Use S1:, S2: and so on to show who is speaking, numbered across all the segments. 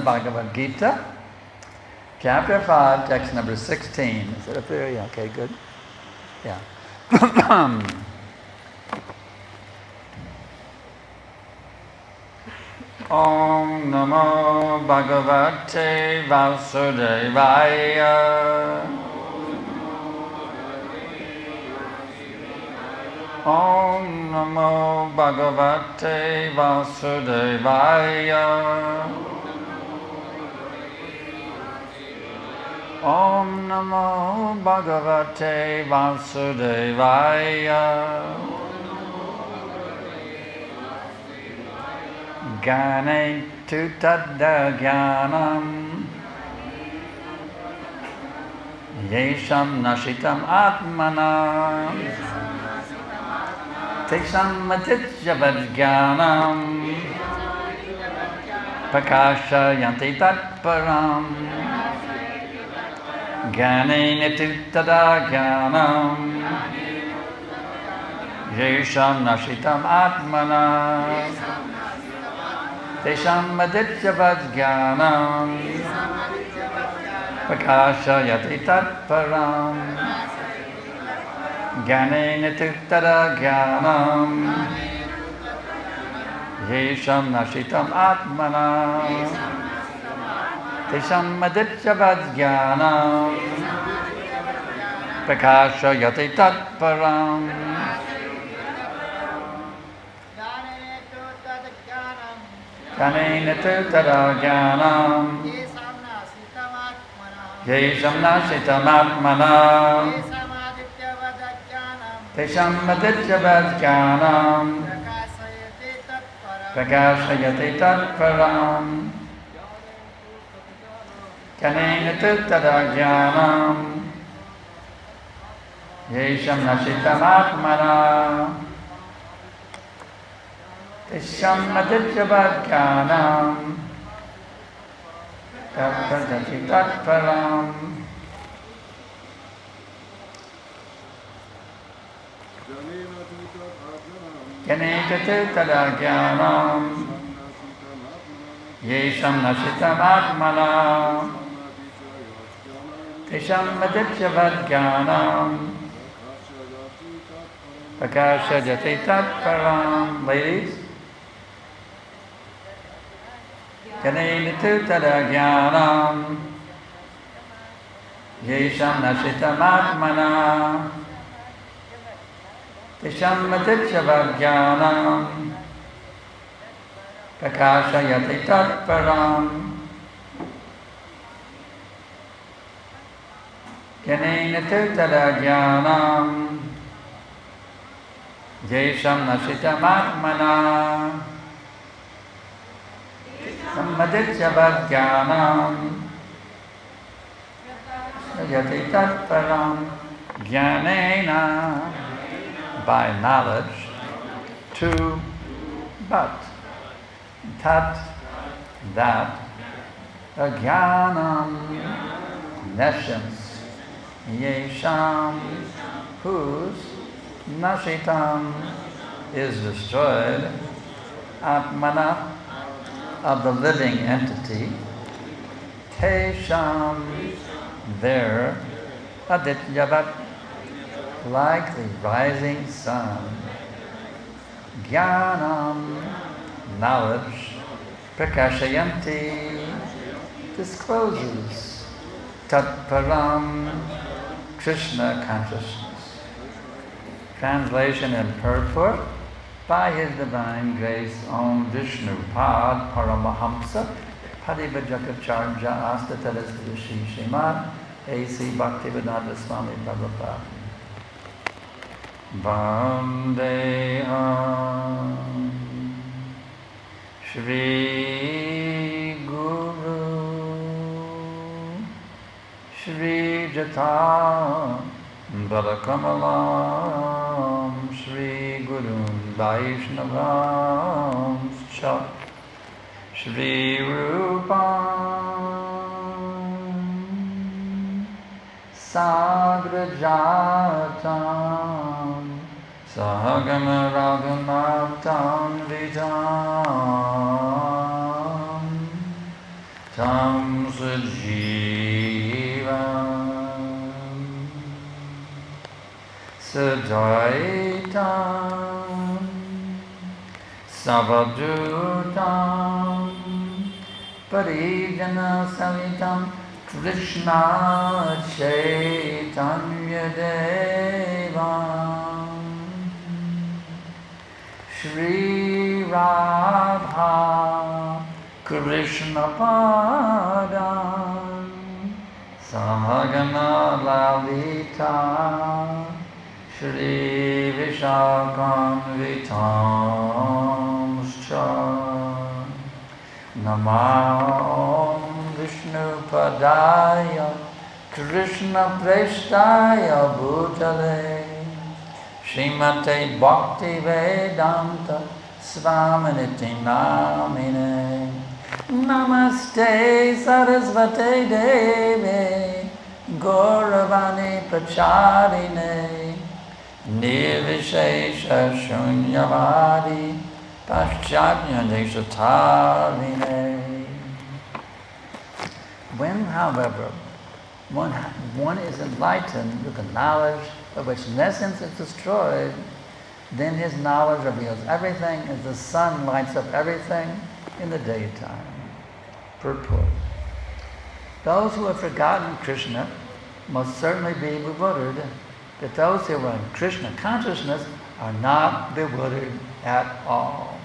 S1: Bhagavad Gita, chapter 5, text number 16. Is it up there? Yeah, okay, good. Yeah. Om Namo Bhagavate Vasudevaya. Om Namo Bhagavate Vasudevaya. Om Namo Bhagavate Vasudevaya. Gane tu tadda jnanam yesham nashitam atmana tesham matijavad jnanam prakasha yanti tatparam Gane tu tadda jnanam yesham nashitam atmana Tesham madityavat jnanam prakashayati tatparam Jnanena tada jnanam yesham nashitam atmana Tesham madityavat jnanam prakashayati tatparam Kanena tu tada jnanam yesham nashitam atmana tesham madityavat jnanam prakashayati tatparam Kanena tu tada jnanam yesham nashitam atmana Tesham madityavat jnanam prakashayati tatparam Kanena tu tada jnanam yesham nashitam atmana Tesham madityavat jnanam prakashayati tatparam Ladies, Kanena tu tada jnanam yesham nashitam atmana Tesham madityavat jnanam prakashayati tatparam Kanena tu tada jnanam yesham nashitam atmana Madityavat jnanam yati tatparam jnanena by knowledge to but tat that jnanam nescience yesham whose nashitam is destroyed atmana of the living entity, tesham, there, adityavat, like the rising sun, jnanam, knowledge, prakashayanti, discloses, tatparam, Krishna consciousness. Translation and purport. By His divine grace, Om Vishnu Pad Paramahamsa Padivajakacarya Astataras Rishi Srimad A.C. Bhaktivedanta Swami Prabhupada Vandeham Shri Guru Shri Jata Balakamalam Shri Guru Vaishnavam Cha Shri Rupam Sagrajatam Sahagama Raghunatam Vidam tam sajivam sadaitam savadutam parijana savitam Krishna Chaitanya Devam Shri Radha Krishna Padam Sahagana Lalita Shri Vishakam Vitamscha Namah Vishnu Padaya Krishna Preshtaya Bhutale Srimate Bhakti Vedanta Svaminiti Namine Namaste Sarasvate Deve Gauravani Pacharine Nirvishesha Shunyavadi Paschatya Deshatarine. When, however, one is enlightened with the knowledge of which in essence is destroyed, then his knowledge reveals everything as the sun lights up everything in the daytime. Purport. Those who have forgotten Krishna must certainly be bewildered, but those who are in Krishna consciousness are not bewildered at all.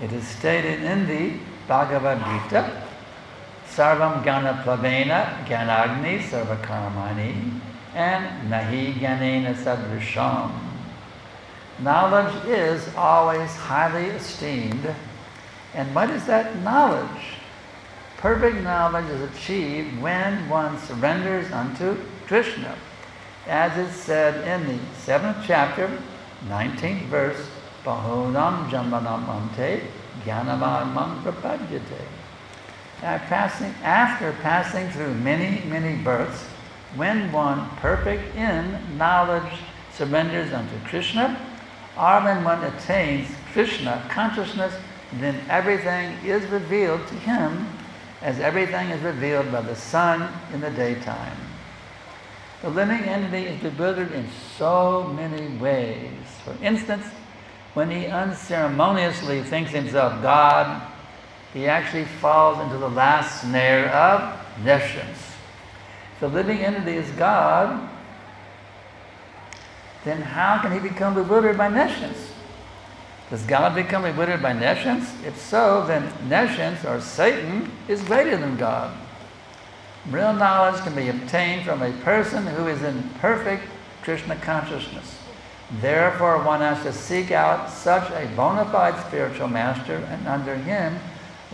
S1: It is stated in the Bhagavad Gita, Sarvam Jnana Plavena Jnanagni Sarvakarmani and Nahi Jnanena Sadrisham. Knowledge is always highly esteemed. And what is that knowledge? Perfect knowledge is achieved when one surrenders unto Krishna, as is said in the 7th chapter, 19th verse, Bahunam Jambanam Ante Jnanamam Prapadyate. After passing through many, many births, when one perfect in knowledge surrenders unto Krishna, or when one attains Krishna consciousness, then everything is revealed to him as everything is revealed by the sun in the daytime. The living entity is bewildered in so many ways. For instance, when he unceremoniously thinks himself God, he actually falls into the last snare of nescience. If the living entity is God, then how can he become bewildered by nescience? Does God become bewildered by nescience? If so, then nescience, or Satan, is greater than God. Real knowledge can be obtained from a person who is in perfect Krishna consciousness. Therefore, one has to seek out such a bona fide spiritual master, and under him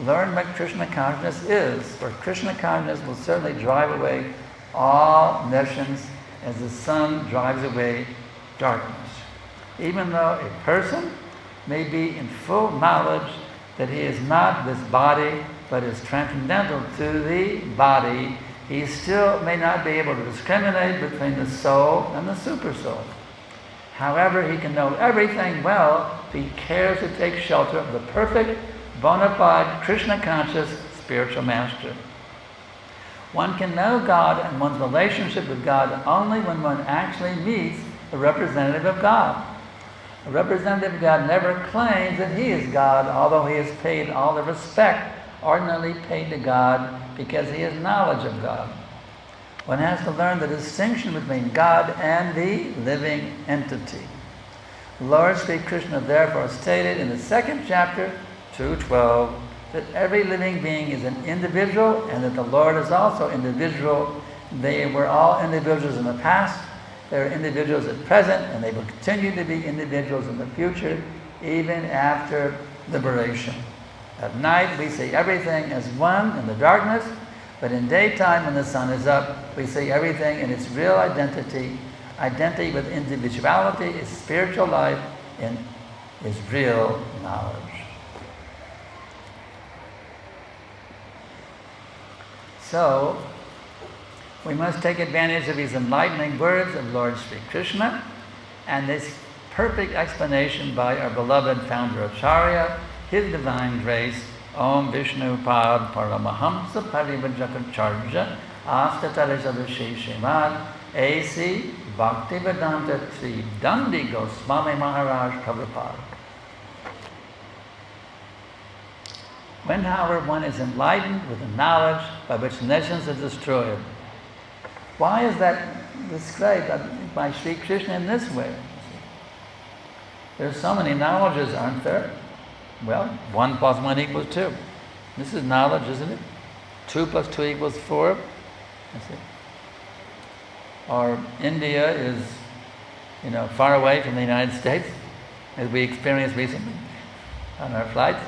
S1: learn what Krishna consciousness is. For Krishna consciousness will certainly drive away all nescience as the sun drives away darkness. Even though a person may be in full knowledge that he is not this body, but is transcendental to the body, he still may not be able to discriminate between the soul and the supersoul. However, he can know everything well if he cares to take shelter of the perfect, bona fide, Krishna-conscious spiritual master. One can know God and one's relationship with God only when one actually meets a representative of God. A representative of God never claims that he is God, although he has paid all the respect ordinarily paid to God because he has knowledge of God. One has to learn the distinction between God and the living entity. Lord Sri Krishna therefore stated in the 2nd chapter, 2:12, that every living being is an individual and that the Lord is also individual. They were all individuals in the past, they are individuals at present, and they will continue to be individuals in the future, even after liberation. At night, we see everything as one in the darkness, but in daytime, when the sun is up, we see everything in its real identity. Identity with individuality is spiritual life and is real knowledge. So, we must take advantage of these enlightening words of Lord Sri Krishna and this perfect explanation by our beloved founder Acharya, His Divine Grace, Om Vishnu Pad Paramahamsa Parivajaka Astatarisadashishimad A.C. Bhaktivedanta Sri Dandi Goswami Maharaj Prabhupada. When, however, one is enlightened with the knowledge by which nations are destroyed. Why is that described by Sri Krishna in this way? There's so many knowledges, aren't there? Well, 1 + 1 = 2. This is knowledge, isn't it? 2 + 2 = 4. Or India is, far away from the United States, as we experienced recently on our flights.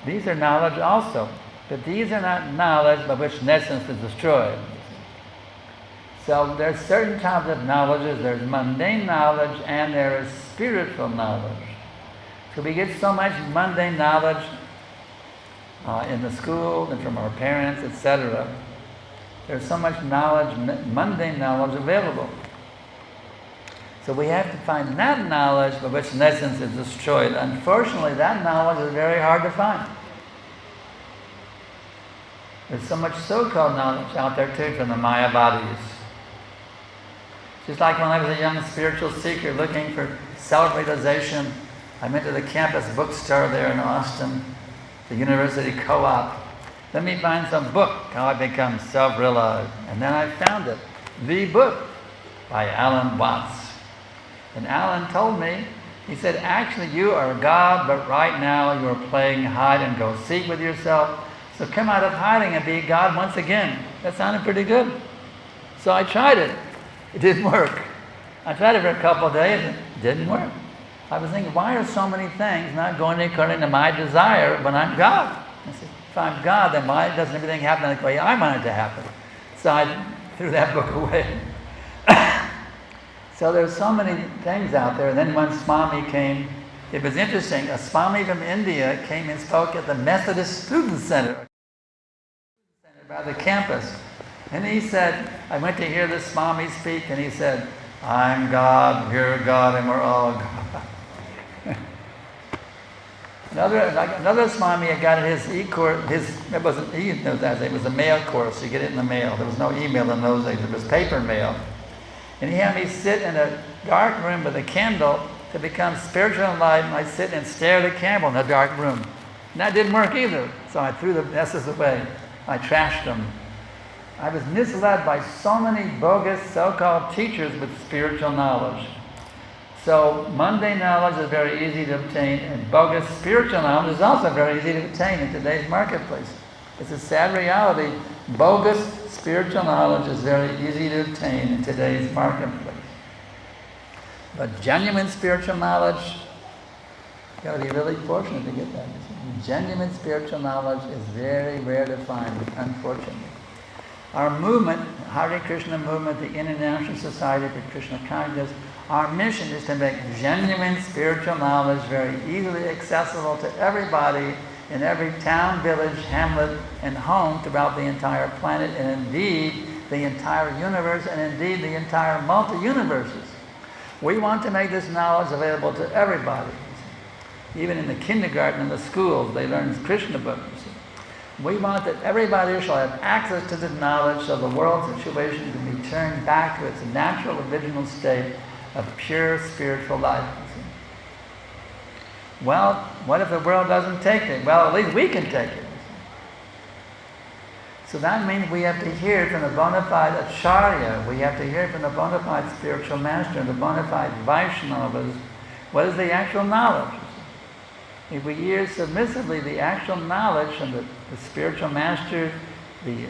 S1: These are knowledge also, but these are not knowledge by which nations is destroyed. So there's certain types of knowledges. There's mundane knowledge and there is spiritual knowledge. So we get so much mundane knowledge in the school and from our parents, etc. There's so much knowledge, mundane knowledge available. So we have to find that knowledge by which nations is destroyed. Unfortunately, that knowledge is very hard to find. There's so much so-called knowledge out there too from the Mayavadis. Just like when I was a young spiritual seeker looking for self-realization, I went to the campus bookstore there in Austin, the University Co-op. Let me find some book, How I Become Self-Realized. And then I found it, the book by Alan Watts. And Alan told me, he said, actually you are God, but right now you are playing hide and go seek with yourself. So come out of hiding and be God once again. That sounded pretty good. So I tried it. It didn't work. I tried it for a couple of days and it didn't work. I was thinking, why are so many things not going according to my desire when I'm God? I said, if I'm God, then why doesn't everything happen the way I want it to happen? So I threw that book away. So there's so many things out there. And then when Swami came, it was interesting. A Swami from India came and spoke at the Methodist Student Center by the campus. And he said, I went to hear this Swami speak, and he said, I'm God, you're God, and we're all God. Another Swami had got his e-course, it was a mail course, you get it in the mail. There was no email in those days, it was paper mail. And he had me sit in a dark room with a candle to become spiritual enlightened. I sit and stare at a candle in a dark room. And that didn't work either. So I threw the messes away. I trashed them. I was misled by so many bogus so-called teachers with spiritual knowledge. So mundane knowledge is very easy to obtain, and bogus spiritual knowledge is also very easy to obtain in today's marketplace. It's a sad reality. Bogus spiritual knowledge is very easy to obtain in today's marketplace. But genuine spiritual knowledge, you've got to be really fortunate to get that. Genuine spiritual knowledge is very rare to find, unfortunately. Our movement, Hare Krishna movement, the International Society for Krishna Consciousness, our mission is to make genuine spiritual knowledge very easily accessible to everybody in every town, village, hamlet, and home throughout the entire planet, and indeed the entire universe, and indeed the entire multi-universes. We want to make this knowledge available to everybody. Even in the kindergarten and the schools, they learn Krishna books. We want that everybody shall have access to this knowledge so the world situation can be turned back to its natural original state of pure spiritual life. Well, what if the world doesn't take it? Well, at least we can take it. So that means we have to hear from the bona fide Acharya, we have to hear from the bona fide spiritual master, and the bona fide Vaishnavas, what is the actual knowledge? If we hear submissively the actual knowledge from the spiritual master, the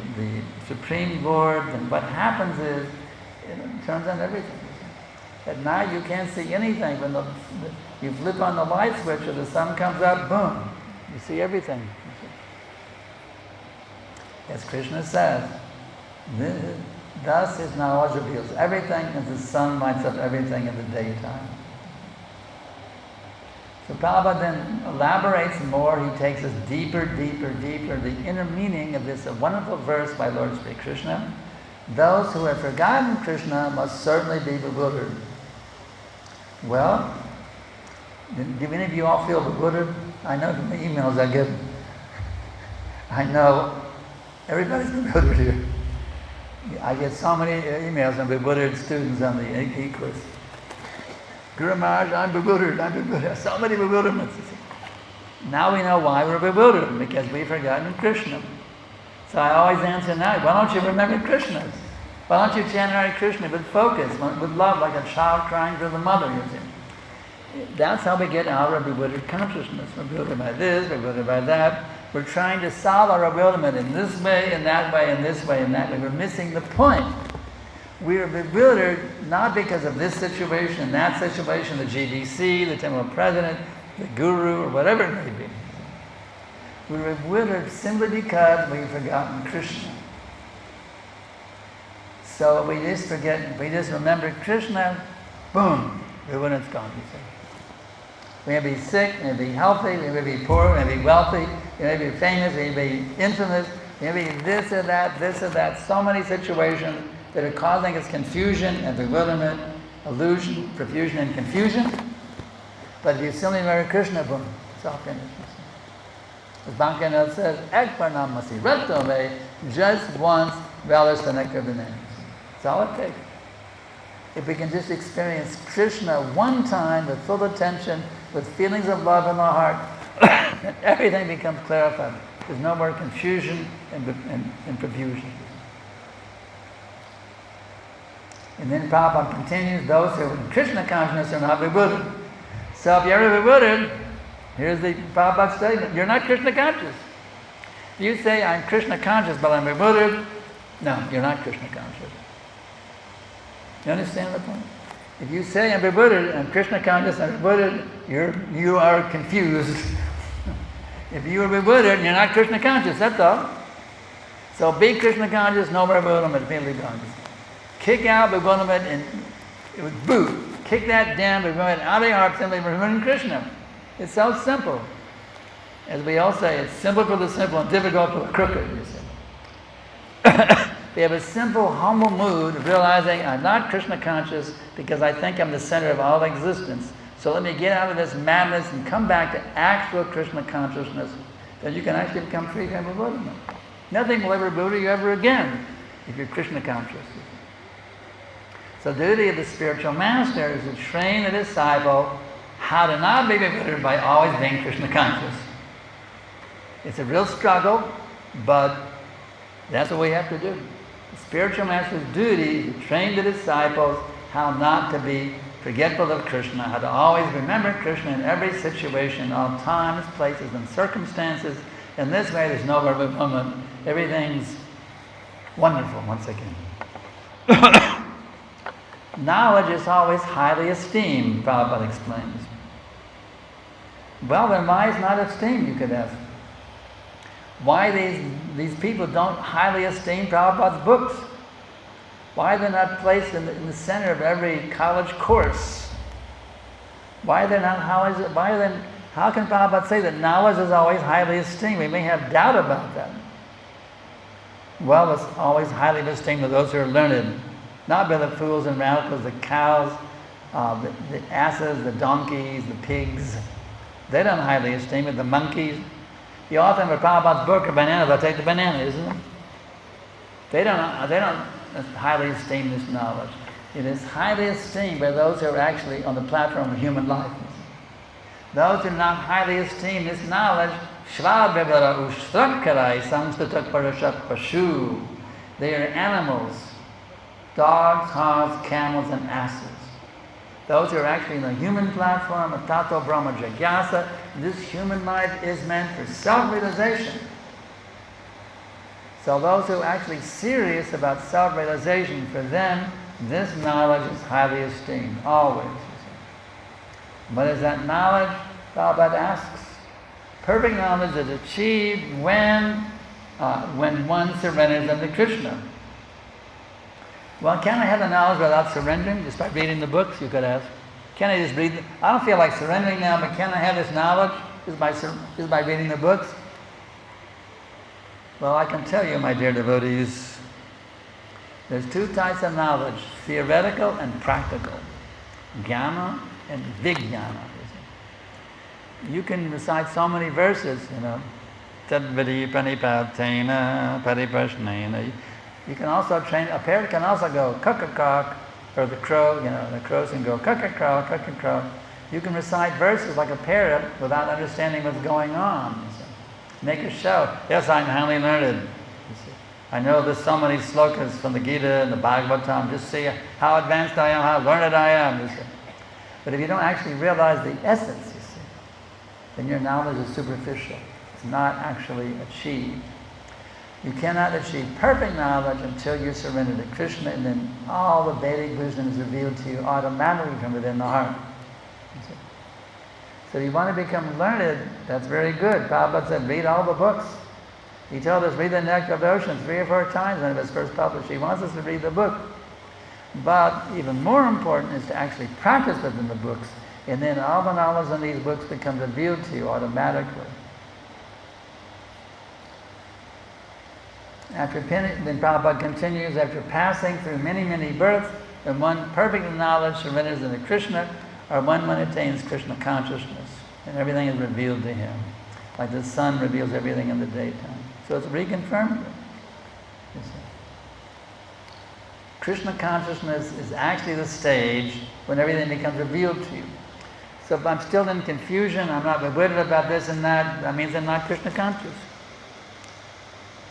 S1: Supreme Lord, then what happens is, it turns on everything. At night you can't see anything. When you flip on the light switch or the sun comes up, boom, you see everything. As Krishna says, thus his knowledge reveals everything as the sun lights up everything in the daytime. So Prabhupada then elaborates more. He takes us deeper, deeper, deeper. The inner meaning of this wonderful verse by Lord Sri Krishna. Those who have forgotten Krishna must certainly be bewildered. Well, do any of you all feel bewildered? I know from the emails I get, I know everybody's bewildered here. I get so many emails from bewildered students on the e-course. Guru Maharaj, I'm bewildered. So many bewilderments. Now we know why we're bewildered, because we've forgotten Krishna. So I always answer now, why don't you remember Krishna? Why don't you chant Hare Krishna with focus, with love, like a child crying for the mother, you see? That's how we get out of bewildered consciousness. We're bewildered by this, we're bewildered by that. We're trying to solve our bewilderment in this way, in that way, in this way, in that way. We're missing the point. We are bewildered not because of this situation, that situation, the GBC, the temple president, the guru, or whatever it may be. We're bewildered simply because we've forgotten Krishna. So we just forget, we just remember Krishna, boom, bewilderment's gone, you see. We may be sick, we may be healthy, we may be poor, we may be wealthy, we may be famous, we may be infamous, we may be this or that, so many situations that are causing us confusion and bewilderment, illusion, profusion and confusion. But if you simply remember Krishna, boom, it's all finished. As Bhakti says, Ek Parnamasi Ratome, just once relish the nectar of the name. That's all it takes. If we can just experience Krishna one time with full attention, with feelings of love in our heart, then everything becomes clarified. There's no more confusion and confusion. And then Prabhupada continues, those who are in Krishna consciousness are not bewildered. So if you're ever bewildered, here's the Prabhupada statement, you're not Krishna conscious. If you say, I'm Krishna conscious, but I'm bewildered, no, you're not Krishna conscious. You understand the point? If you say I'm bewildered, I'm Krishna conscious, I'm bewildered, you are confused. If you are bewildered, you're not Krishna conscious, that's all. So be Krishna conscious, no more bewilderment, feeling conscious. Kick out bewilderment and with boot. Kick that damn bewilderment out of your heart, simply remembering Krishna. It's so simple. As we all say, it's simple for the simple and difficult for the crooked, you see. We have a simple, humble mood of realizing I'm not Krishna conscious because I think I'm the center of all existence. So let me get out of this madness and come back to actual Krishna consciousness. Then you can actually become free from bewilderment. Nothing will ever bewilder you ever again if you're Krishna conscious. So the duty of the spiritual master is to train the disciple how to not be bewildered by always being Krishna conscious. It's a real struggle, but that's what we have to do. The spiritual master's duty is to train the disciples how not to be forgetful of Krishna, how to always remember Krishna in every situation, all times, places, and circumstances. In this way, there's no bewilderment. Everything's wonderful once again. Knowledge is always highly esteemed, Prabhupada explains. Well, then why is not esteemed, you could ask. Why these people don't highly esteem Prabhupada's books? Why they're not placed in the center of every college course? Why they're not, how can Prabhupada say that knowledge is always highly esteemed? We may have doubt about that. Well, it's always highly esteemed by those who are learned. Not by the fools and radicals, the cows, the asses, the donkeys, the pigs. They don't highly esteem it, the monkeys. The author of Prabhupada's book, a banana, they'll take the banana, isn't it? They don't highly esteem this knowledge. It is highly esteemed by those who are actually on the platform of human life. Those who do not highly esteem this knowledge, Shvabhivara Ushtrakarai Samstatak Parashak Pashu. They are animals, dogs, hogs, camels, and asses. Those who are actually in the human platform of Tato Brahma Jigyasa, this human life is meant for self-realization. So those who are actually serious about self-realization, for them, this knowledge is highly esteemed, always. What is that knowledge? Prabhupada asks. Perfect knowledge is achieved when one surrenders unto Krishna. Well, can I have the knowledge without surrendering? Just by reading the books, you could ask. Can I just read? I don't feel like surrendering now, but can I have this knowledge just by reading the books? Well, I can tell you, my dear devotees, there's two types of knowledge, theoretical and practical. Jnana and Vijnana. you can recite so many verses, Tadvidi panipatena paripashnena. You can also train, a parrot can also go cuck-a-cock, or the crow, the crows can go cuck-a-crow, cuck-a-crow. You can recite verses like a parrot without understanding what's going on. Make a show. Yes, I'm highly learned. I know there's so many slokas from the Gita and the Bhagavatam. Just see how advanced I am, how learned I am. But if you don't actually realize the essence, then your knowledge is superficial. It's not actually achieved. You cannot achieve perfect knowledge until you surrender to Krishna, and then all the Vedic wisdom is revealed to you automatically from within the heart. So if you want to become learned, that's very good. Prabhupada said, read all the books. He told us, read the Nectar of the Ocean 3 or 4 times when it was first published. He wants us to read the book. But even more important is to actually practice within the books. And then all the knowledge in these books becomes revealed to you automatically. Then Prabhupada continues, after passing through many, many births, when one perfect knowledge surrenders into Krishna, or when one attains Krishna consciousness, and everything is revealed to him, like the sun reveals everything in the daytime. So it's reconfirmed. Krishna consciousness is actually the stage when everything becomes revealed to you. So if I'm still in confusion, I'm not bewildered about this and that means I'm not Krishna conscious.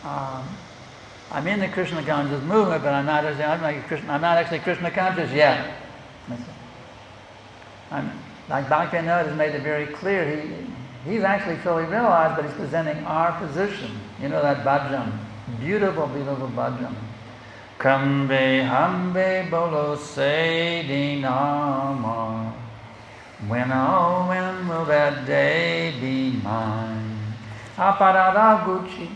S1: I'm in the Krishna conscious movement, but I'm not actually Krishna conscious yet. Like Bhakti has made it very clear, he's actually fully realized, but he's presenting our position. You know that bhajan, beautiful, beautiful bhajan. Kambe hambe bolo se dinama. When will that day be mine? Aparada gucci,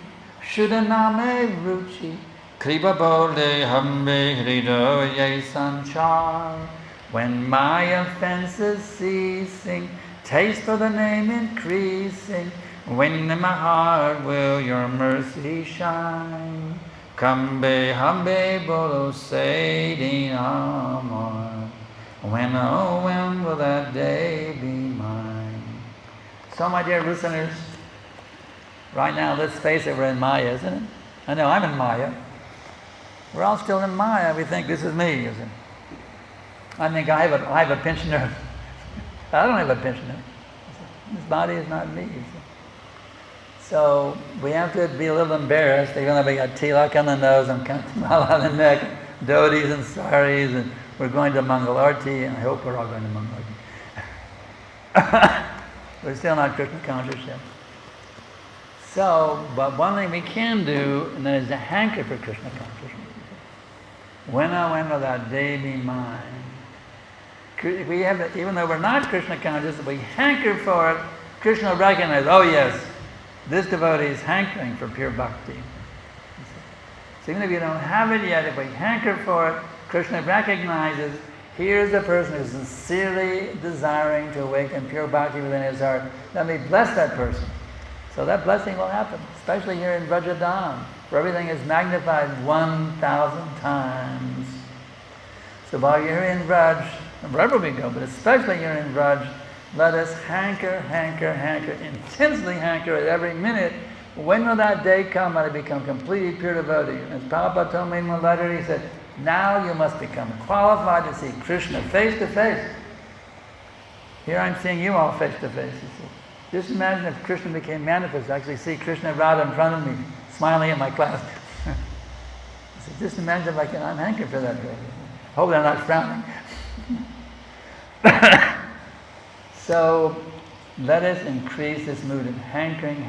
S1: shudaname ruchi, kriba bole hambe hridoye sanchar. When my offenses ceasing, taste for the name increasing, when in my heart will your mercy shine? Kambe hambe bolo se dinama. When will that day be mine? So my dear listeners, right now let's face it, we're in Maya, isn't it? I know I'm in Maya. We're all still in Maya. We think this is me, isn't it? I think I have a pensioner. I don't have a pensioner. This body is not me. So we have to be a little embarrassed, even though we got tilak on the nose and kantamala on the neck, dhotis and saris, and we're going to Mangalarti, and I hope we're all going to Mangalarti. We're still not Krishna conscious yet. So, but one thing we can do, and that is to hanker for Krishna consciousness. When will that day be mine? We have, even though we're not Krishna conscious, we hanker for it. Krishna will recognize, oh yes, this devotee is hankering for pure bhakti. So even if you don't have it yet, if we hanker for it, Krishna recognizes, here's a person who's sincerely desiring to awaken pure bhakti within his heart. Let me bless that person. So that blessing will happen, especially here in Vrajadam, where everything is magnified 1,000 times. So while you're in Vraj, wherever we go, but especially here in Vraj, let us hanker, intensely hanker at every minute. When will that day come when I become completely pure devotee? As Prabhupada told me in one letter, he said, now you must become qualified to see Krishna face to face. Here I'm seeing you all face to face. Just imagine if Krishna became manifest, I actually see Krishna Radha in front of me, smiling at my class. Just imagine if I'm hankering for that day. Hope I'm not frowning. So let us increase this mood of hankering.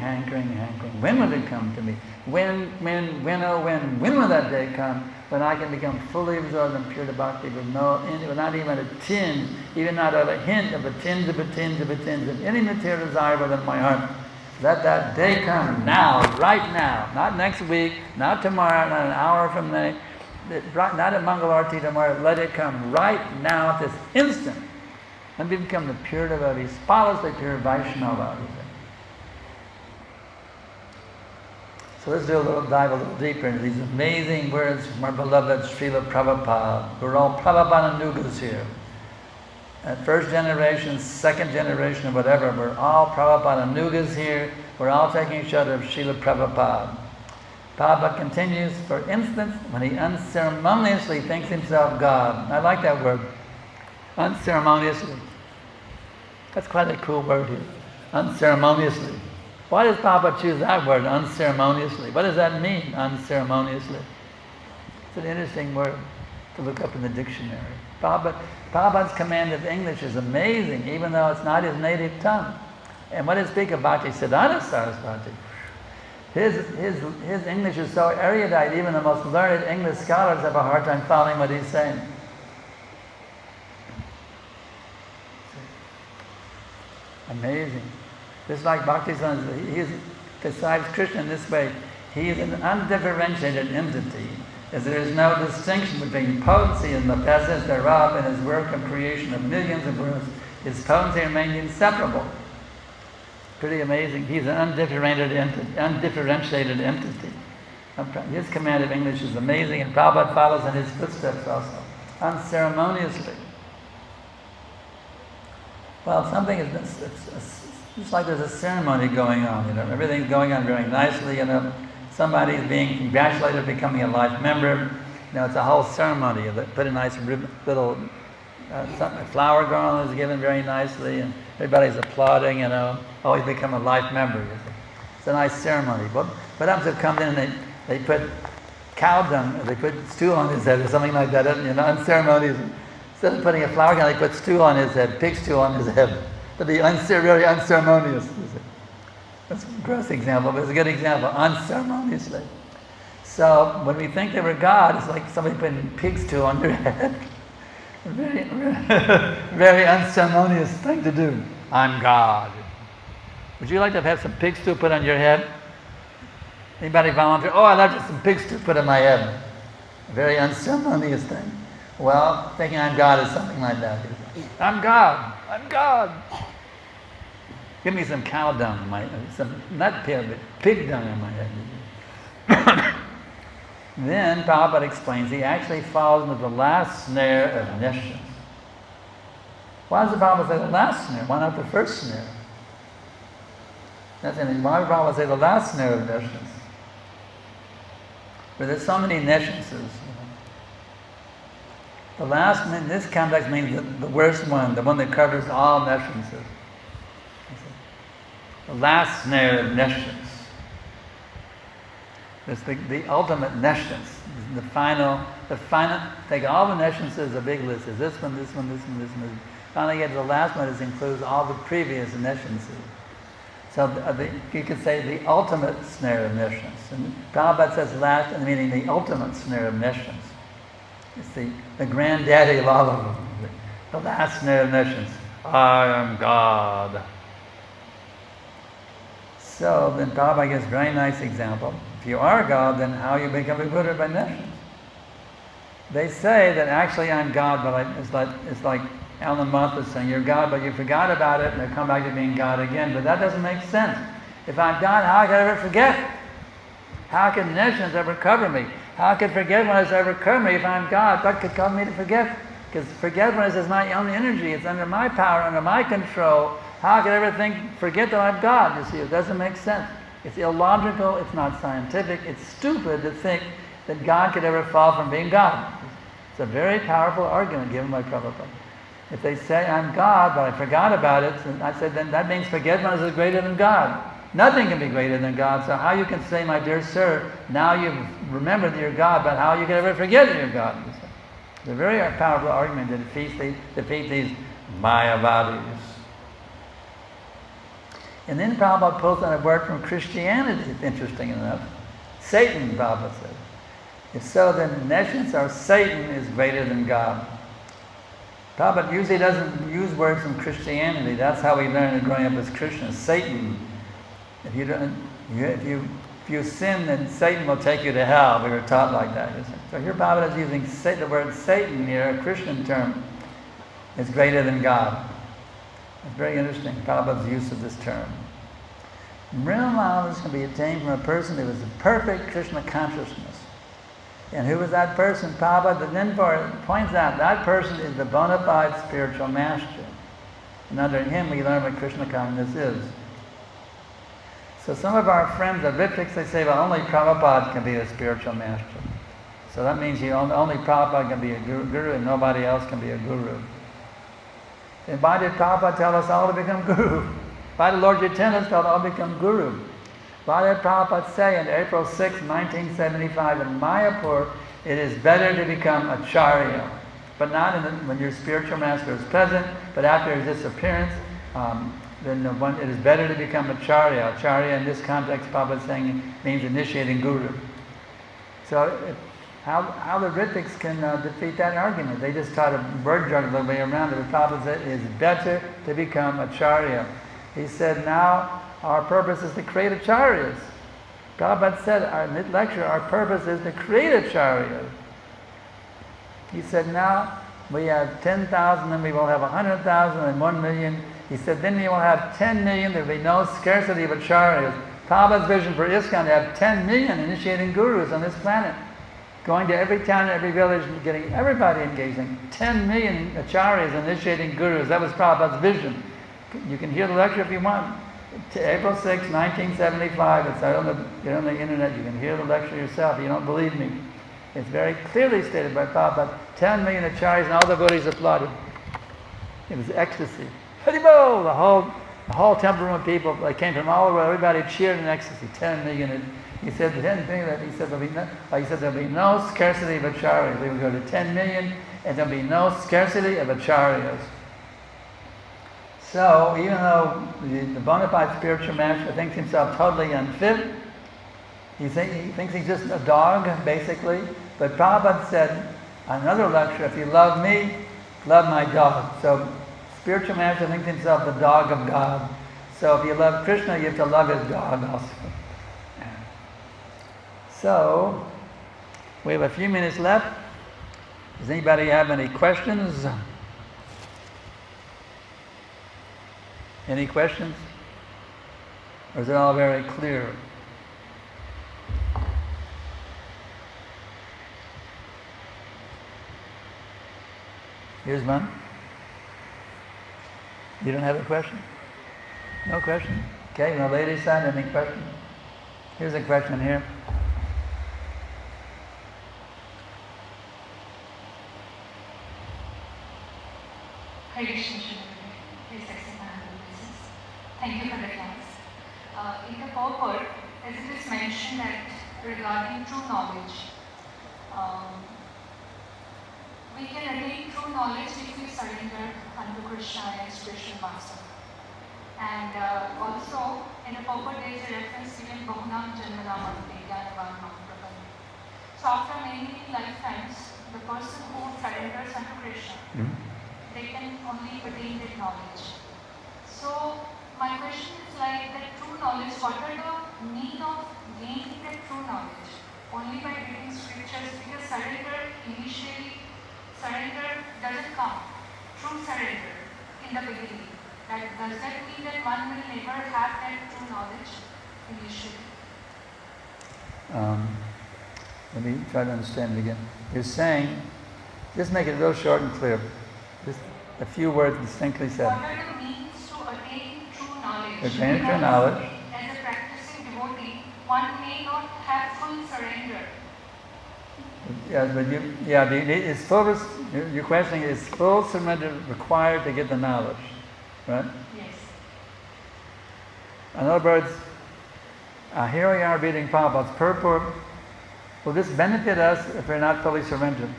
S1: When will it come to me? When will that day come when I can become fully absorbed in pure bhakti with not even a tinge, even not a hint of a tinge of any material desire within my heart? Let that day come now, right now, not next week, not tomorrow, not an hour from now, not at Mangalarti tomorrow. Let it come right now at this instant. And become the pure devotee, spotlessly pure Vaishnava. So let's dive a little deeper into these amazing words from our beloved Srila Prabhupada. We're all Prabhupada Nugas here. first generation, second generation, or whatever, we're all Prabhupada Nugas here. We're all taking each other of Srila Prabhupada. Prabhupada continues, for instance, when he unceremoniously thinks himself God. I like that word, unceremoniously. That's quite a cool word here, unceremoniously. Why does Prabhupada choose that word, unceremoniously? What does that mean, unceremoniously? It's an interesting word to look up in the dictionary. Prabhupada's command of English is amazing, even though it's not his native tongue. And when he speaks of Bhakti Siddhanta Saraswati, his English is so erudite, even the most learned English scholars have a hard time following what he's saying. Amazing. Just like Bhakti Siddhanta, he describes Krishna in this way. He is an undifferentiated entity, as there is no distinction between potency and the presence thereof in his work of creation of millions of worlds. His potency remains inseparable. Pretty amazing. He's an undifferentiated entity. His command of English is amazing, and Prabhupada follows in his footsteps also, unceremoniously. Well, something is, it's like there's a ceremony going on, everything's going on very nicely, somebody's being congratulated for becoming a life member, it's a whole ceremony. They put a nice little flower garland is given very nicely, and everybody's applauding, oh, he's become a life member. It's a nice ceremony. But others have come in and they put cow dung, they put stool on his head or something like that, unceremonious. Instead of putting a flower garland, they put stool on his head, pig stool on his head. That'd be very unceremonious. That's a gross example, but it's a good example, unceremoniously. So when we think that we're God, it's like somebody putting pig stool on your head. Very, very unceremonious thing to do. I'm God. Would you like to have some pig stew put on your head? Anybody volunteer? Oh, I'd like to have some pig stew put on my head. A very unceremonious thing. Well, thinking I'm God is something like that. I'm God. I'm God. Give me some cow dung, not pig, but pig dung on my head. Then Prabhupada explains he actually falls into the last snare of nescience. Why does the Prabhupada say the last snare? Why not the first snare? Why does Prabhupada say the last snare of nescience? But there's so many nesciences. The last in this context means the worst one, the one that covers all nesciences. The last snare of nescience. It's the ultimate nescience. The final, take all the nesciences, a big list. Is this one, this one, this one, this one. Finally get to the last one, it includes all the previous nesciences. So you could say the ultimate snare of nescience. And Prabhupada says last, meaning the ultimate snare of nescience. It's the granddaddy of all of them. The last snare of nescience. I am God. So then Prabhupada gives a very nice example. If you are God, then how you become bewildered by nescience? They say that actually I'm God, but it's like Alan Moth was saying, you're God, but you forgot about it, and they come back to being God again. But that doesn't make sense. If I'm God, how can I ever forget? How can nescience ever cover me? How could forgetfulness ever cover me if I'm God? What could cause me to forget? Because forgetfulness is my own energy. It's under my power, under my control. How could I ever forget that I'm God? You see, it doesn't make sense. It's illogical, it's not scientific, it's stupid to think that God could ever fall from being God. It's a very powerful argument given by Prabhupada. If they say, I'm God, but I forgot about it, and I said, then that means forgetfulness is greater than God. Nothing can be greater than God, so how you can say, my dear sir, now you've remembered that you're God, but how you can ever forget that you're God? It's a very powerful argument to defeat these Mayavadis. And then Prabhupada pulls on a word from Christianity, interesting enough. Satan, Prabhupada said. If so, then nescience or Satan is greater than God. Prabhupada usually doesn't use words from Christianity. That's how we learn it growing up as Christians. Satan. If you sin, then Satan will take you to hell. We were taught like that. So here Prabhupada is using the word Satan here, a Christian term, is greater than God. It's very interesting, Prabhupada's use of this term. Real knowledge can be attained from a person who is in perfect Krishna consciousness. And who was that person? Prabhupada then points out that person is the bona fide spiritual master. And under him we learn what Krishna consciousness is. So some of our friends, the Ritiks, they say, well, only Prabhupada can be a spiritual master. So that means only Prabhupada can be a guru and nobody else can be a guru. And why did Prabhupada tell us all to become guru? Why did Lord Chaitanya tell us all to become guru? Why did Prabhupada say on April 6, 1975 in Mayapur, it is better to become acharya, but not when your spiritual master is present, but after his disappearance, then it is better to become acharya. Acharya in this context, Prabhupada is saying, means initiating guru. So how the Ritiks can defeat that argument? They just try to word juggle their way around it. Prabhupada said it is better to become acharya. He said now our purpose is to create acharyas. Prabhupada said in this lecture our purpose is to create acharyas. He said now we have 10,000 and we will have 100,000 and 1 million. He said then we will have 10 million, there will be no scarcity of acharyas. Prabhupada's vision for ISKCON to have 10 million initiating gurus on this planet. Going to every town and every village and getting everybody engaging. 10 million acharyas initiating gurus. That was Prabhupada's vision. You can hear the lecture if you want. April 6, 1975. It's out on the internet. You can hear the lecture yourself. You don't believe me. It's very clearly stated by Prabhupada. 10 million acharyas and all the devotees applauded. It was ecstasy. Haribol! The whole temple room of people, they came from all over. Everybody cheered in ecstasy. 10 million. He said the 10 million. He said there'll be no scarcity of acharyas. They would go to 10 million, and there'll be no scarcity of acharyas. So even though the bona fide spiritual master thinks himself totally unfit, he thinks he's just a dog, basically. But Prabhupada said on another lecture, if you love me, love my dog. So spiritual master thinks himself the dog of God. So if you love Krishna, you have to love his dog also. So we have a few minutes left. Does anybody have any questions? Any questions? Or is it all very clear? Here's one. You don't have a question? No question? Okay, the ladies side, any question? Here's a question here.
S2: Thank you for the class. In the purport, as it is mentioned that regarding true knowledge, we can attain true knowledge if we surrender unto Krishna as spiritual master. And also, in the purport there is a reference given Bahunam Janmadam Jnanavan Mahaprabhu. So after many lifetimes, the person who surrenders unto Krishna, they can only attain that knowledge. So my question is like that true knowledge, what are the mean of gaining that true knowledge? Only by reading scriptures, because surrender doesn't come. True surrender in the beginning. Does that mean that one will never have that true knowledge initially?
S1: Let me try to understand it again. You're saying, just make it real short and clear. Just a few words distinctly said.
S2: What are the means to attain true knowledge?
S1: Attain true knowledge.
S2: As a practicing devotee, one may not have full surrender.
S1: Yes, but your question is full surrender required to get the knowledge, right?
S2: Yes.
S1: In other words, here we are reading Prabhupada's purport. Will this benefit us if we're not fully surrendered?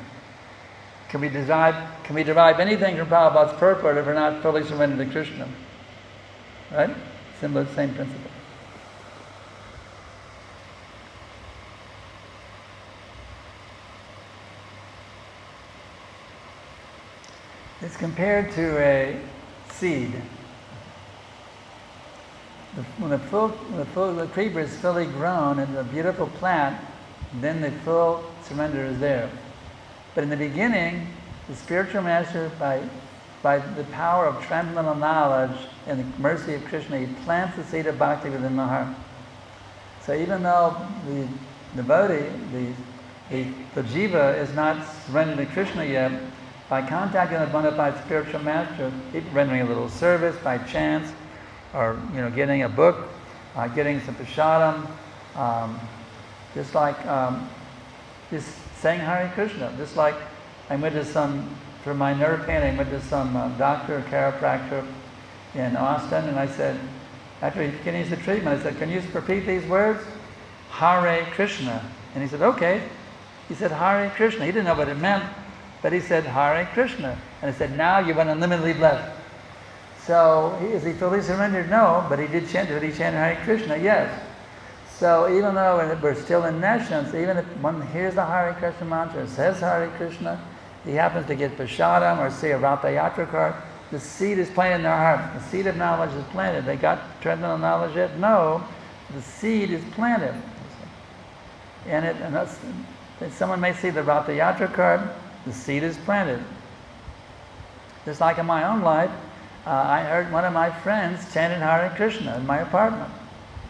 S1: Can we derive anything from Prabhupada's purport if we're not fully surrendered to Krishna? Right? Similar, same principle. It's compared to a seed. When the creeper is fully grown and a beautiful plant, then the full surrender is there. But in the beginning, the spiritual master, by the power of transcendental knowledge and the mercy of Krishna, he plants the seed of bhakti within the heart. So even though the devotee, the The jiva is not surrendered to Krishna yet. By contacting a bona fide spiritual master, rendering a little service by chance, or getting a book, getting some prasadam, just like just saying Hare Krishna. Just like I went to for my nerve pain, I went to some doctor, chiropractor in Austin, and I said, after he finished the treatment, I said, can you repeat these words? Hare Krishna. And he said, okay. He said, Hare Krishna. He didn't know what it meant, but he said, Hare Krishna. And I said, now you want unlimitedly blessed. So, is he fully surrendered? No, but he did chant it. He chanted Hare Krishna, yes. So, even though we're still in nescience, even if one hears the Hare Krishna mantra, says Hare Krishna, he happens to get prasadam or see a Ratha Yatra card, the seed is planted in their heart. The seed of knowledge is planted. They got transcendental knowledge yet? No. The seed is planted. And someone may see the Ratha Yatra card, the seed is planted. Just like in my own life, I heard one of my friends chanting Hare Krishna in my apartment.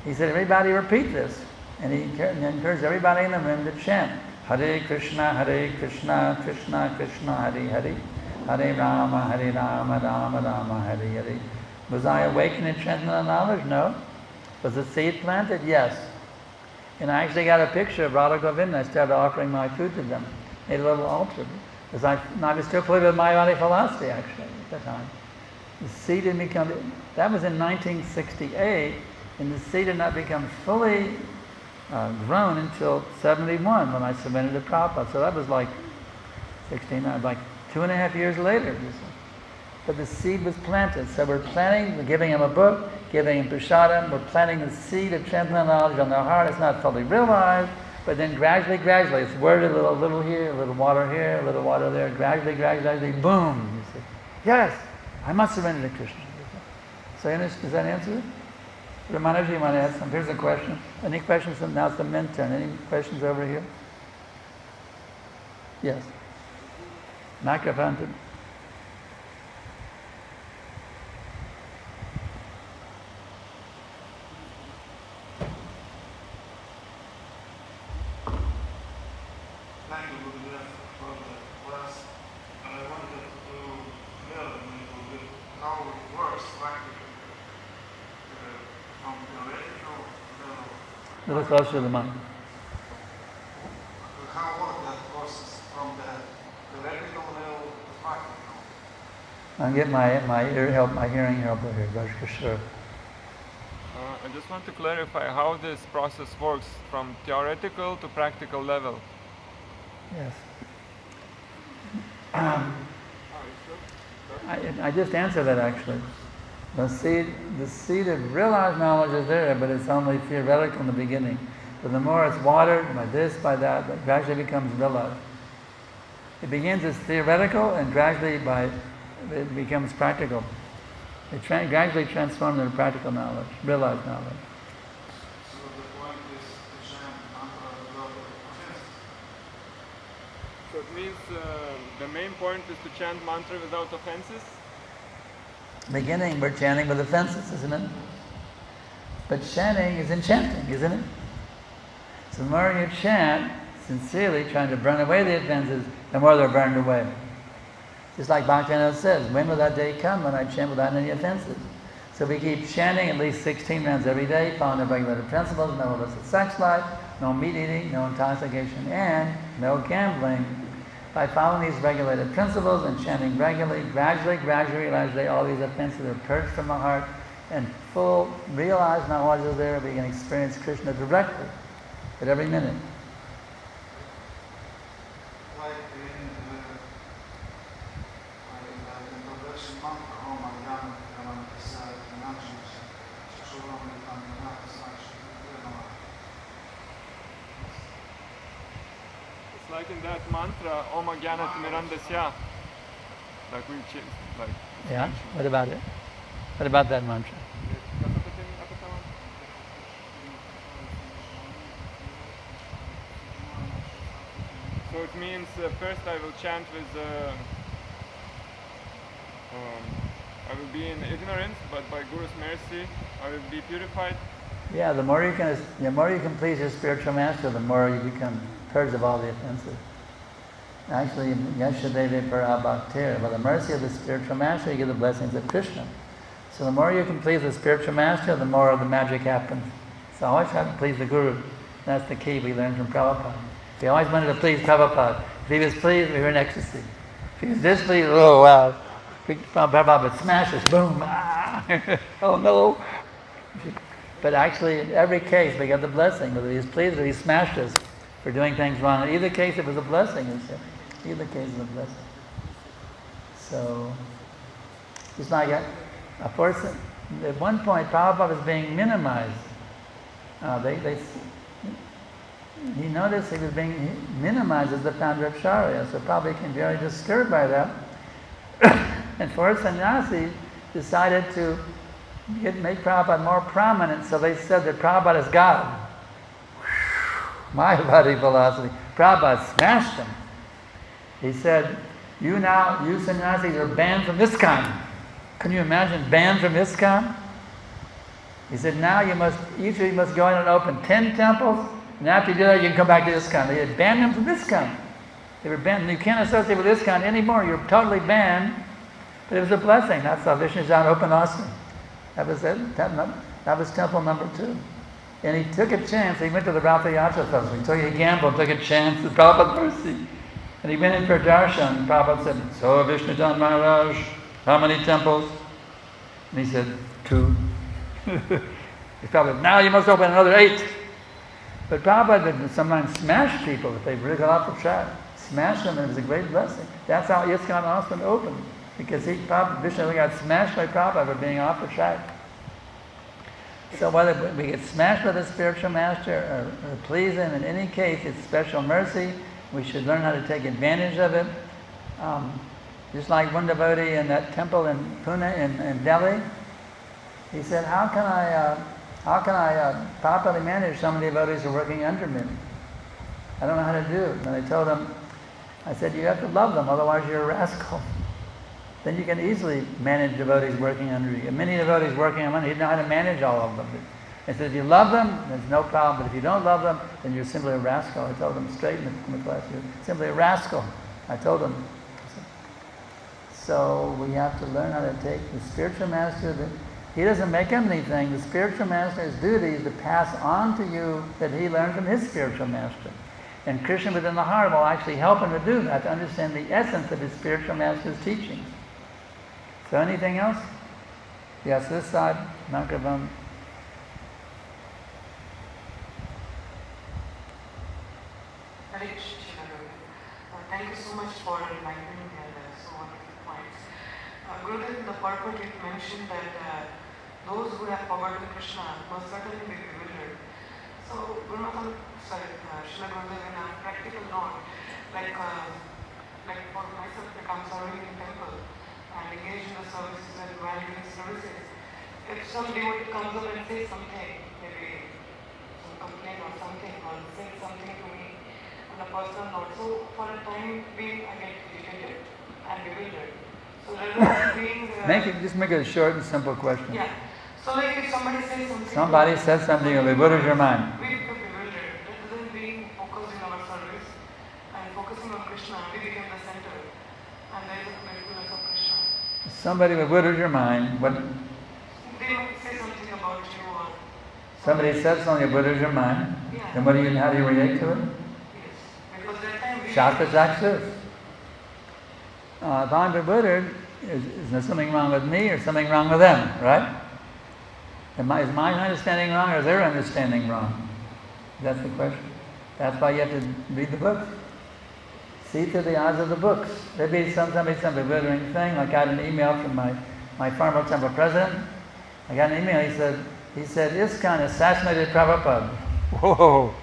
S1: He said, everybody repeat this. And he encouraged everybody in the room to chant Hare Krishna, Krishna Krishna, Hare Hare. Hare Rama, Rama Rama, Hare Hare. Was I awakened in transcendental knowledge? No. Was the seed planted? Yes. And I actually got a picture of Radha Govinda. I started offering my food to them. Made a little altar. Because I was still playing with Mayavadi philosophy, actually, at the time. The seed didn't become... That was in 1968, and the seed did not become fully grown until 71, when I submitted to Prabhupada. So that was like 69, like 2.5 years later. But the seed was planted. So we're giving him a book, giving him prasadam, we're planting the seed of transcendental knowledge on their heart. It's not fully realized, but then gradually, it's worded a little here, a little water there, gradually, boom. You see, yes, I must surrender to Krishna. So does that answer it? Ramanaji, you want to add something? Here's a question. Any questions? Now it's the men turn. Any questions over here? Yes. Microphone.
S3: Thank you for the class. And I wanted to learn a little bit how it works practically from theoretical level.
S1: A little closer to the mic.
S3: How work that process from the theoretical level to practical.
S1: I'll get my hearing help over here, Raj Kishore.
S4: I just want to clarify how this process works from theoretical to practical level.
S1: Yes. I just answered that actually. The seed of realized knowledge is there, but it's only theoretical in the beginning. But the more it's watered by this, by that, it gradually becomes realized. It begins as theoretical, and gradually it becomes practical. It gradually transforms into practical knowledge, realized knowledge.
S3: So the point is to chant mantra without offense.
S4: So it means the main point is to chant mantra without offenses?
S1: Beginning, we're chanting with offenses, isn't it? But chanting is enchanting, isn't it? So the more you chant sincerely, trying to burn away the offenses, the more they're burned away. Just like Bhaktivinoda says, when will that day come when I chant without any offenses? So we keep chanting at least 16 rounds every day, following the regulated principles, no illicit sex life, no meat eating, no intoxication, and no gambling. By following these regulated principles and chanting regularly, gradually realize all these offenses are purged from our heart, and full realized knowledge is there, we can experience Krishna directly at every minute.
S3: Like in the introduction mantra, Om Ayam, Yaman Kisar, Yanachim, Shashuram, Yitam, Yanachim, Yanachim.
S4: It's like in that mantra, Om Agyanat Mirandasya. Like we chant, like...
S1: Yeah? What about it? What about that mantra?
S4: So it means first I will chant with... I will be in ignorance, but by Guru's mercy, I will be purified.
S1: Yeah, the more you can please your spiritual master, the more you become purge of all the offenses. Actually, Yashadeve Parabhaktir, by the mercy of the spiritual master, you get the blessings of Krishna. So the more you can please the spiritual master, the more of the magic happens. So always have to please the Guru. That's the key we learned from Prabhupada. We always wanted to please Prabhupada. If he was pleased, we were in ecstasy. If he was displeased, oh wow. Prabhupada would smash us, boom, oh no. But actually, in every case, we got the blessing. Whether he was pleased or he smashed us for doing things wrong. In either case, it was a blessing. Either case is a blessing. So, it's like a person, at one point, Prabhupada was being minimized. He noticed he was being minimized as the founder of Sharia, so probably became very disturbed by that. And four sannyasis decided to make Prabhupada more prominent, so they said that Prabhupada is God. Mayavadi philosophy. Prabhupada smashed them. He said, you sannyasis are banned from ISKCON. Can you imagine banned from ISKCON? He said, now each of you must go in and open 10 temples, and after you do that, you can come back to ISKCON. They had banned them from ISKCON. They were banned. You can't associate with ISKCON anymore. You're totally banned. But it was a blessing. That's how Vishnujan opened Austin. That was it. That was temple number 2. And he took a chance. He went to the Ratha Yatra festival. He gambled, took a chance with Prabhupada's mercy. And he went in for darshan. And Prabhupada said, so Vishnujan Maharaj, how many temples? And he said, 2. He said, now you must open another 8. But Prabhupada would sometimes smash people if they really got off the track. Smash them, and it was a great blessing. That's how ISKCON Austin opened. Because Vishnu got smashed by Prabhupada for being off the track. So whether we get smashed by the spiritual master or please him, in any case, it's special mercy. We should learn how to take advantage of it. Just like one devotee in that temple in Pune, in Delhi, he said, how can I properly manage some of the devotees who are working under me? I don't know how to do it. And I told him, I said, you have to love them, otherwise you're a rascal. Then you can easily manage devotees working under you. Many devotees working under you, you know how to manage all of them. I said, if you love them, there's no problem. But if you don't love them, then you're simply a rascal. I told them straight in the class, you're simply a rascal. I told them. So we have to learn how to take the spiritual master. He doesn't make anything. The spiritual master's duty is to pass on to you that he learned from his spiritual master. And Krishna within the heart will actually help him to do that, to understand the essence of his spiritual master's teachings. So anything else? Yes, this side, Mankravam.
S5: Thank you so much for enlightening so wonderful points. Gurudev, in the purport it mentioned that those who have forgotten Krishna must certainly be bewildered. So, Srila Gurudev, in a practical note, like for myself, if I'm serving in temple and engage in the services and while doing services, if some devotee comes up and says something, maybe some complaint or something, or says something to me on a personal note, so for a time being I get irritated and bewildered. So rather than being...
S1: Just make it a short and simple question.
S5: Yeah. So like if somebody says something...
S1: Somebody says something, what is your mind?
S5: We become bewildered. Rather than being focused in our service and focusing on Krishna, we become the center. And there is a mindfulness of Krishna.
S1: Somebody with what is your mind? What?
S5: They might say something about you or...
S1: Somebody says something, what is your mind?
S5: Yeah.
S1: And how do you react to it?
S5: Yes. Because that time we...
S1: Shastra says. If I'm bewildered, is there something wrong with me or something wrong with them, right? Is my understanding wrong or is their understanding wrong? That's the question. That's why you have to read the books. See through the eyes of the books. There'd be some bewildering thing. Like I got an email from my former temple president. I got an email, he said, ISKCON assassinated Prabhupada. Whoa!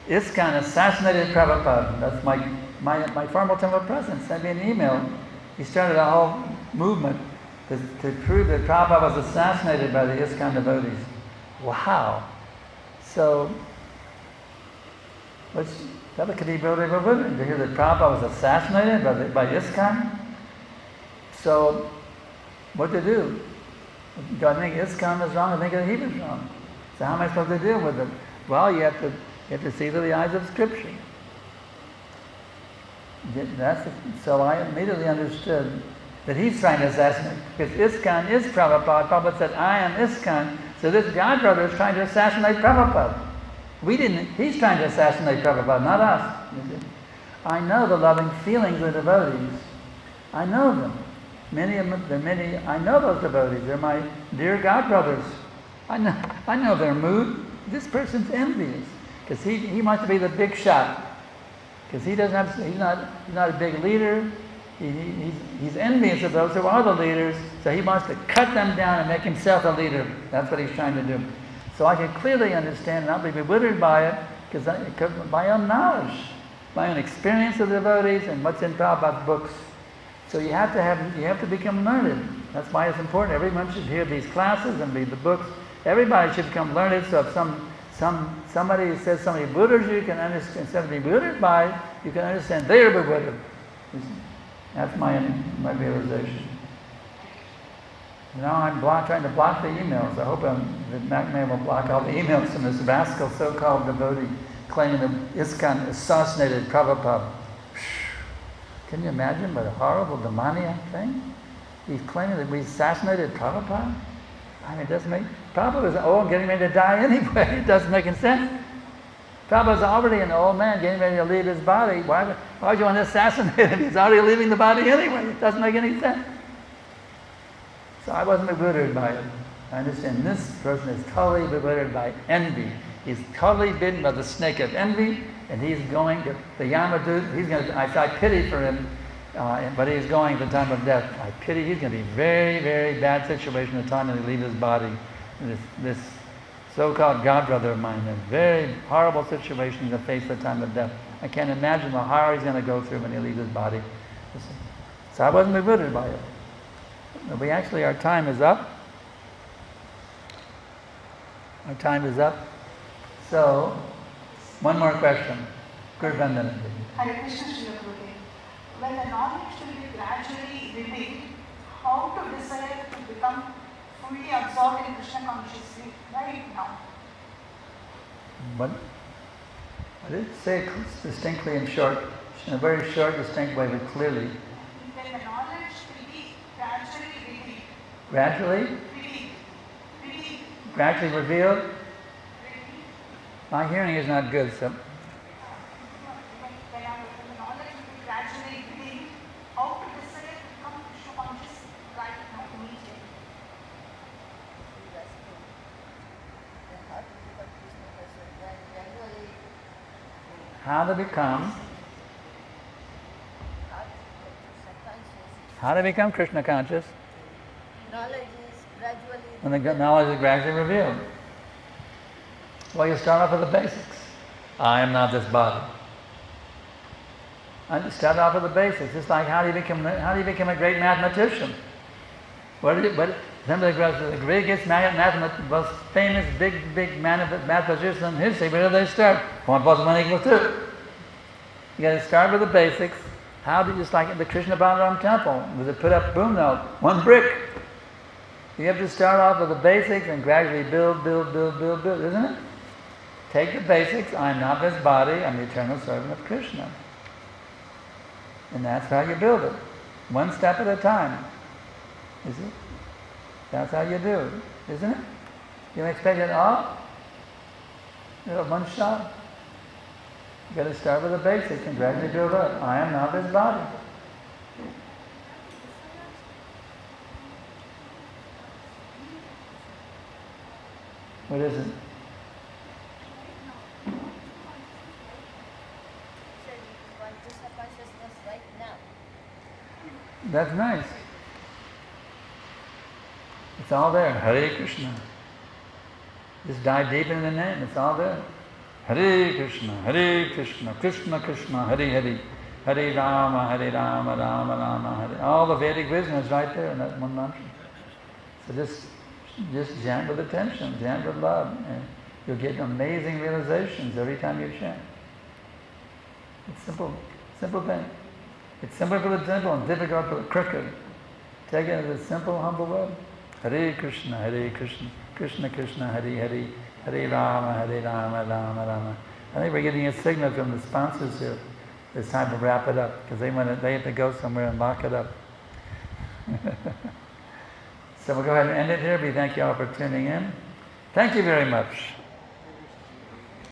S1: ISKCON assassinated Prabhupada. That's my former temple president sent me an email. He started a whole movement to prove that Prabhupada was assassinated by the ISKCON devotees. Wow! So, that could be really bewildering to hear that Prabhupada was assassinated by ISKCON. So, what to do? Do I think ISKCON was wrong? I think that he was wrong. So how am I supposed to deal with it? Well, you have to see through the eyes of Scripture. So I immediately understood that he's trying to assassinate, because ISKCON is Prabhupada. Prabhupada said, I am ISKCON. So this God brother is trying to assassinate Prabhupada. He's trying to assassinate Prabhupada, not us. I know the loving feelings of the devotees. I know them. I know those devotees. They're my dear God brothers. I know their mood. This person's envious because he wants to be the big shot. Because he's not a big leader. He's envious of those who are the leaders, so he wants to cut them down and make himself a leader. That's what he's trying to do. So I can clearly understand and not be bewildered by it, because my own knowledge, my own experience of the devotees and what's in Prabhupada's books. So you have to become learned. That's why it's important. Everyone should hear these classes and read the books. Everybody should become learned. So if somebody says somebody bewilders you, can understand. Instead of being bewildered by it, you can understand they are bewildered. That's my realization. Now I'm trying to block the emails. I hope that MacMahon will block all the emails from this rascal so-called devotee claiming that ISKCON assassinated Prabhupada. Can you imagine what a horrible demoniac thing? He's claiming that we assassinated Prabhupada? I mean, it doesn't make... Prabhupada was old and getting ready to die anyway. It doesn't make any sense. Prabhupada's already an old man getting ready to leave his body. Why would you want to assassinate him? He's already leaving the body anyway. It doesn't make any sense. So I wasn't bewildered by it. I understand this person is totally bewildered by envy. He's totally bitten by the snake of envy, and he's going to the Yamadut. I pity for him, but he's going at the time of death. I pity. He's going to be very, very bad situation at the time when he leaves his body. This so-called God brother of mine, a very horrible situation to face at the time of death. I can't imagine the horror he's going to go through when he leaves his body. So I wasn't bewildered by it. Our time is up. Our time is up. So, one more question. Gurvandana.
S2: Hare Krishna, Srila Gurudev. When the knowledge will be gradually revealed, how to decide to become fully absorbed in Krishna consciously right now?
S1: What? I did say it distinctly in a very short, distinct way, but clearly.
S2: When the knowledge will be gradually revealed.
S1: Gradually? Gradually revealed? My hearing is not good, so.
S2: When the knowledge will be gradually revealed, how to decide to become Krishna conscious right now immediately?
S1: How to become Krishna conscious?
S6: Knowledge is gradually...
S1: When the knowledge is gradually revealed. Well, you start off with the basics. I am not this body. And start off with the basics. It's like how do you become a great mathematician? The greatest most famous big mathematicians in history, where do they start? 1 plus 1 equals 2. You got to start with the basics. Just like at the Krishna Balaram temple, where they put up boom note, 1 brick. You have to start off with the basics and gradually build, isn't it? Take the basics. I'm not this body. I'm the eternal servant of Krishna. And that's how you build it. 1 step at a time. Is it? That's how you do it, isn't it? You expect it all? One shot. You got to start with the basics and gradually build up. I am not this body. What is it?
S6: Right now.
S1: That's nice. It's all there. Hare Krishna. Just dive deep into the name. It's all there. Hare Krishna, Krishna Krishna, Hare Hare, Hare Rama, Rama Rama, Hare. All the Vedic wisdom is right there in that one mantra. So just chant with attention, chant with love, and you'll get amazing realizations every time you chant. It's simple thing. It's simple for the simple and difficult for the crooked. Take it as a simple, humble word. Hare Krishna, Krishna Krishna, Hare Hare, Hare Rama, Rama Rama. I think we're getting a signal from the sponsors here. it's time to wrap it up because they have to go somewhere and lock it up. So we'll go ahead and end it here. We thank you all for tuning in. Thank you very much.